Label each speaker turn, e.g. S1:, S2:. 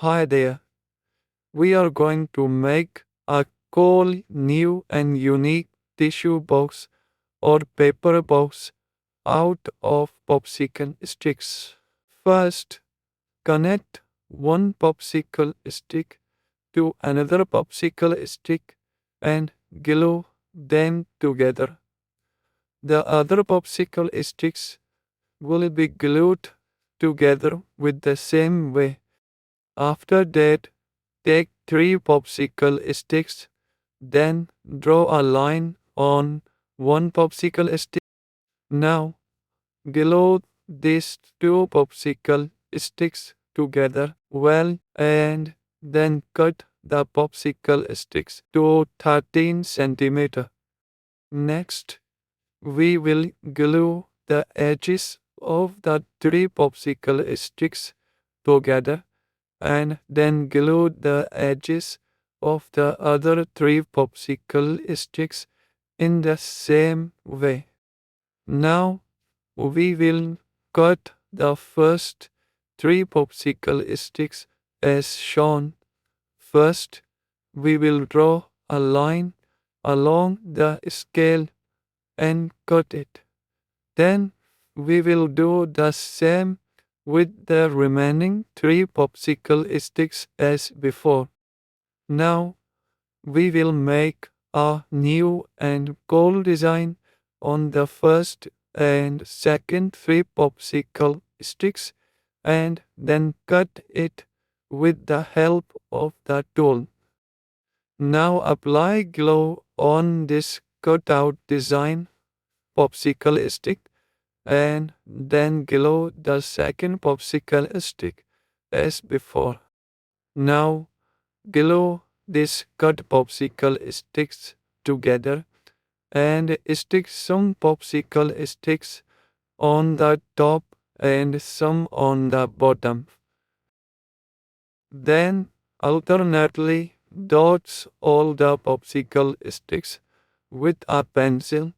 S1: Hi there. We are going to make a cool, new, and unique tissue box or paper box out of popsicle sticks. First, connect one popsicle stick to another popsicle stick and glue them together. The other popsicle sticks will be glued together with the same way. After that, take three popsicle sticks, then draw a line on one popsicle stick. Now, glue these two popsicle sticks together well and then cut the popsicle sticks to 13 centimeter. Next, we will glue the edges of the three popsicle sticks together and then glue the edges of the other three popsicle sticks in the same way. Now we will cut the first three popsicle sticks as shown. First, we will draw a line along the scale and cut it. Then we will do the same with the remaining three popsicle sticks as before. Now we will make a new and cool design on the first and second three popsicle sticks and then cut it with the help of the tool. Now apply glue on this cutout design popsicle stick and then glue the second popsicle stick as before. Now glue these cut popsicle sticks together and stick some popsicle sticks on the top and some on the bottom. Then alternately dot all the popsicle sticks with a pencil